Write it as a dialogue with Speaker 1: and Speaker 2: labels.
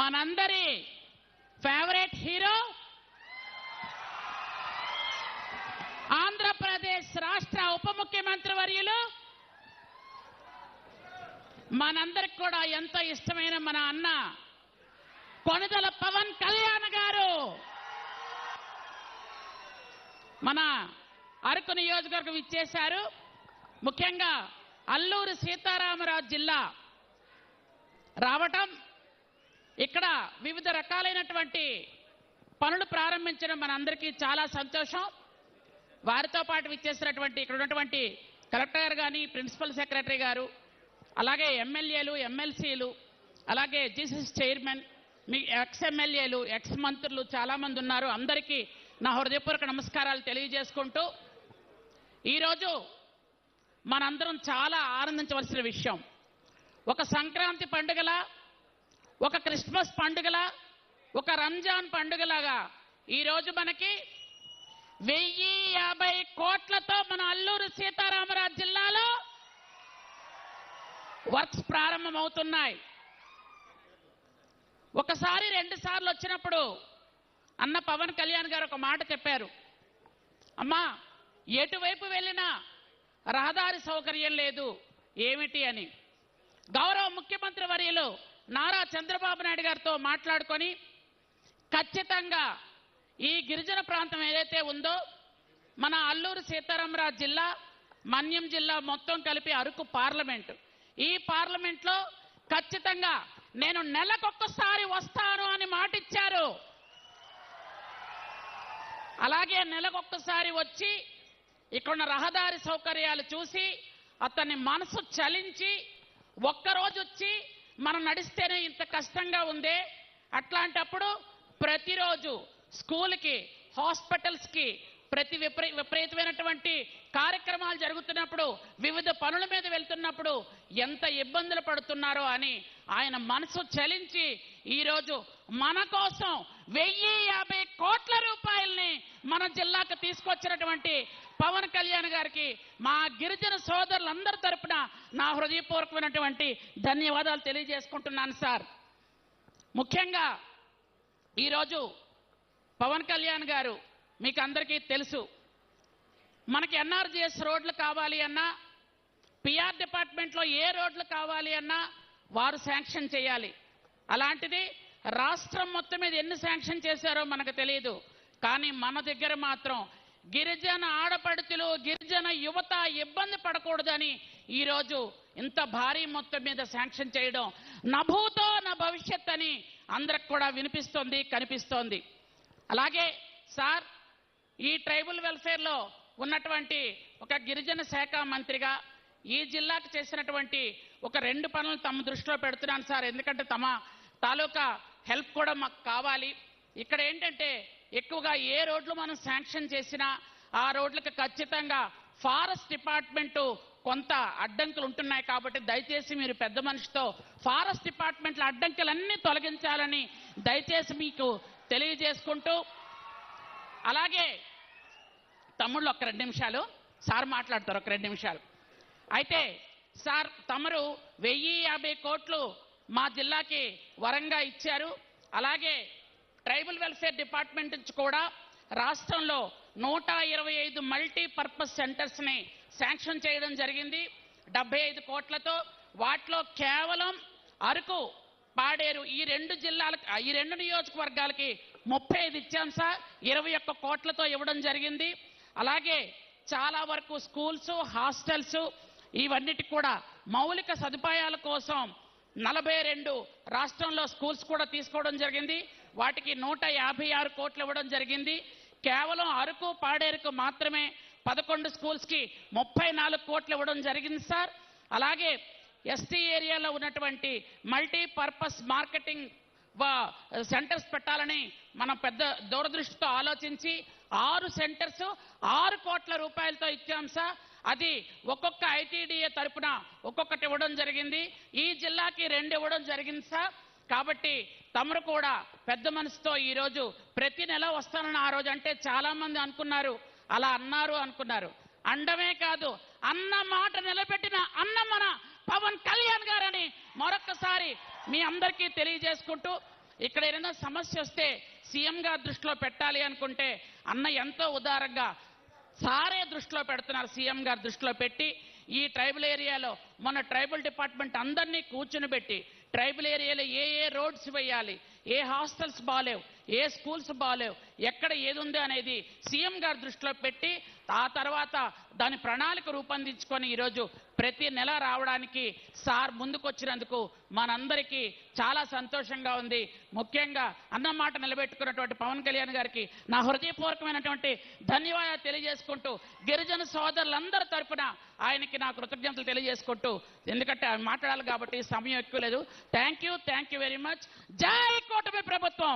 Speaker 1: మనందరి favourite hero Andhra Pradesh రాష్ట్ర ఉప ముఖ్యమంత్రి వర్యులు మనందరికి కూడా ఎంతో ఇష్టమైన మన అన్న కొణిదెల పవన్ కళ్యాణ్ గారు మన అరకు నియోజకవర్గం ఇచ్చేశారు. ముఖ్యంగా అల్లూరి సీతారామరాజు జిల్లా రావటం, ఇక్కడ వివిధ రకాలైనటువంటి పనులు ప్రారంభించడం మనందరికీ చాలా సంతోషం. వారితో పాటు విచ్చేసినటువంటి ఇక్కడ ఉన్నటువంటి కలెక్టర్ గారు కానీ, ప్రిన్సిపల్ సెక్రటరీ గారు, అలాగే ఎమ్మెల్యేలు, ఎమ్మెల్సీలు, అలాగే జీసీసీ చైర్మన్, మీ ఎక్స్ ఎమ్మెల్యేలు, ఎక్స్ మంత్రులు చాలామంది ఉన్నారు. అందరికీ నా హృదయపూర్వక నమస్కారాలు తెలియజేసుకుంటూ, ఈరోజు మనందరం చాలా ఆనందించవలసిన విషయం, ఒక సంక్రాంతి పండుగలా, ఒక క్రిస్మస్ పండుగలా, ఒక రంజాన్ పండుగలాగా ఈరోజు మనకి 1050 కోట్లతో మన అల్లూరు సీతారామరాజు జిల్లాలో వర్క్స్ ప్రారంభమవుతున్నాయి. ఒకసారి 2 సార్లు వచ్చినప్పుడు అన్న పవన్ కళ్యాణ్ గారు ఒక మాట చెప్పారు, అమ్మా ఎటువైపు వెళ్ళినా రహదారి సౌకర్యం లేదు ఏమిటి అని. గౌరవ ముఖ్యమంత్రి వర్యులు నారా చంద్రబాబు నాయుడు గారితో మాట్లాడుకొని ఖచ్చితంగా ఈ గిరిజన ప్రాంతం ఏదైతే ఉందో మన అల్లూరు సీతారామరాజు జిల్లా, మన్యం జిల్లా మొత్తం కలిపి అరకు పార్లమెంటు, ఈ పార్లమెంట్లో ఖచ్చితంగా నేను నెలకొక్కసారి వస్తాను అని మాటిచ్చారు. అలాగే నెలకొక్కసారి వచ్చి ఇక్కడున్న రహదారి సౌకర్యాలు చూసి అతని మనసు చలించి ఒక్కరోజు వచ్చి మనం నడిస్తేనే ఇంత కష్టంగా ఉందే, అట్లాంటప్పుడు ప్రతిరోజు స్కూల్కి, హాస్పిటల్స్కి, విపరీతమైనటువంటి కార్యక్రమాలు జరుగుతున్నప్పుడు, వివిధ పనుల మీద వెళ్తున్నప్పుడు ఎంత ఇబ్బందులు పడుతున్నారో అని ఆయన మనసు చలించి ఈరోజు మన కోసం 1050 కోట్ల రూపాయల్ని మన జిల్లాకు తీసుకొచ్చినటువంటి పవన్ కళ్యాణ్ గారికి మా గిరిజన సోదరులందరి తరపున నా హృదయపూర్వకమైనటువంటి ధన్యవాదాలు తెలియజేసుకుంటున్నాను సార్. ముఖ్యంగా ఈరోజు పవన్ కళ్యాణ్ గారు మీకు అందరికీ తెలుసు, మనకి ఎన్ఆర్జీఎస్ రోడ్లు కావాలి అన్నా, పిఆర్ డిపార్ట్మెంట్లో ఏ రోడ్లు కావాలి అన్నా వారు శాంక్షన్ చేయాలి. అలాంటిది రాష్ట్రం మొత్తం మీద ఎన్ని శాంక్షన్ చేశారో మనకు తెలియదు, కానీ మన దగ్గర మాత్రం గిరిజన ఆడపడుతులు, గిరిజన యువత ఇబ్బంది పడకూడదని ఈరోజు ఇంత భారీ మొత్తం మీద శాంక్షన్ చేయడం నభూతో నా భవిష్యత్ అని అందరికి కూడా వినిపిస్తోంది, కనిపిస్తోంది. అలాగే సార్, ఈ ట్రైబల్ వెల్ఫేర్లో ఉన్నటువంటి ఒక గిరిజన శాఖ మంత్రిగా ఈ జిల్లాకు చేసినటువంటి ఒక 2 పనులు తమ దృష్టిలో పెడుతున్నాను సార్. ఎందుకంటే తమ తాలూకా హెల్ప్ కూడా మాకు కావాలి. ఇక్కడ ఏంటంటే ఎక్కువగా ఏ రోడ్లు మనం శాంక్షన్ చేసినా ఆ రోడ్లకు ఖచ్చితంగా ఫారెస్ట్ డిపార్ట్మెంటు కొంత అడ్డంకులు ఉంటున్నాయి. కాబట్టి దయచేసి మీరు పెద్ద మనిషితో ఫారెస్ట్ డిపార్ట్మెంట్ల అడ్డంకులన్నీ తొలగించాలని దయచేసి మీకు తెలియజేసుకుంటూ, అలాగే తమ్ముళ్ళు ఒక 2 నిమిషాలు సార్ మాట్లాడతారు, ఒక 2 నిమిషాలు. అయితే సార్, తమరు 1050 కోట్లు మా జిల్లాకి వరంగా ఇచ్చారు. అలాగే ట్రైబల్ వెల్ఫేర్ డిపార్ట్మెంట్ నుంచి కూడా రాష్ట్రంలో 125 మల్టీపర్పస్ సెంటర్స్ని శాంక్షన్ చేయడం జరిగింది 75 కోట్లతో. వాటిలో కేవలం అరకు, పాడేరు ఈ 2 జిల్లాలకు, ఈ 2 నియోజకవర్గాలకి 35 ఇచ్చాం సార్, 21 కోట్లతో ఇవ్వడం జరిగింది. అలాగే చాలా వరకు స్కూల్స్, హాస్టల్స్ ఇవన్నిటికి కూడా మౌలిక సదుపాయాల కోసం 42 రాష్ట్రంలో స్కూల్స్ కూడా తీసుకోవడం జరిగింది. వాటికి 156 కోట్లు ఇవ్వడం జరిగింది. కేవలం అరకు, పాడేరుకు మాత్రమే 11 స్కూల్స్కి 34 కోట్లు ఇవ్వడం జరిగింది సార్. అలాగే ఎస్టీ ఏరియాలో ఉన్నటువంటి మల్టీపర్పస్ మార్కెటింగ్ సెంటర్స్ పెట్టాలని మనం పెద్ద దూరదృష్టితో ఆలోచించి 6 సెంటర్స్ 6 కోట్ల రూపాయలతో ఇచ్చాం సార్. అది ఒక్కొక్క ఐటీడీఏ తరపున ఒక్కొక్కటి ఇవ్వడం జరిగింది. ఈ జిల్లాకి 2 ఇవ్వడం జరిగింది సార్. కాబట్టి తమరు కూడా పెద్ద మనసుతో ఈరోజు ప్రతి నెల వస్తానని ఆ రోజు అంటే చాలా మంది అనుకున్నారు, అలా అన్నారు అనుకున్నారు. అండమే కాదు, అన్న మాట నిలబెట్టిన అన్న మన పవన్ కళ్యాణ్ గారని మరొకసారి మీ అందరికీ తెలియజేసుకుంటూ, ఇక్కడ ఏదైనా సమస్య వస్తే సీఎం గారి దృష్టిలో పెట్టాలి అనుకుంటే అన్న ఎంతో ఉదారంగా సారే దృష్టిలో పెడుతున్నారు. సీఎం గారి దృష్టిలో పెట్టి ఈ ట్రైబల్ ఏరియాలో మన ట్రైబల్ డిపార్ట్మెంట్ అందరినీ కూర్చుని పెట్టి ట్రైబల్ ఏరియాలో ఏ ఏ రోడ్స్ వేయాలి, ఏ హాస్టల్స్ బాలేవు, ఏ స్కూల్స్ బాలేవు, ఎక్కడ ఏది ఉంది అనేది సీఎం గారి దృష్టిలో పెట్టి ఆ తర్వాత దాని ప్రణాళిక రూపొందించుకొని ఈరోజు ప్రతి నెల రావడానికి సార్ ముందుకొచ్చినందుకు మనందరికీ చాలా సంతోషంగా ఉంది. ముఖ్యంగా అన్నమాట నిలబెట్టుకున్నటువంటి పవన్ కళ్యాణ్ గారికి నా హృదయపూర్వకమైనటువంటి ధన్యవాదాలు తెలియజేసుకుంటూ గిరిజన సోదరులందరి తరఫున ఆయనకి నా కృతజ్ఞతలు తెలియజేసుకుంటూ, ఎందుకంటే ఆయన మాట్లాడాలి కాబట్టి సమయం ఎక్కువ లేదు. Thank you very much. జై కూటమి ప్రభుత్వం.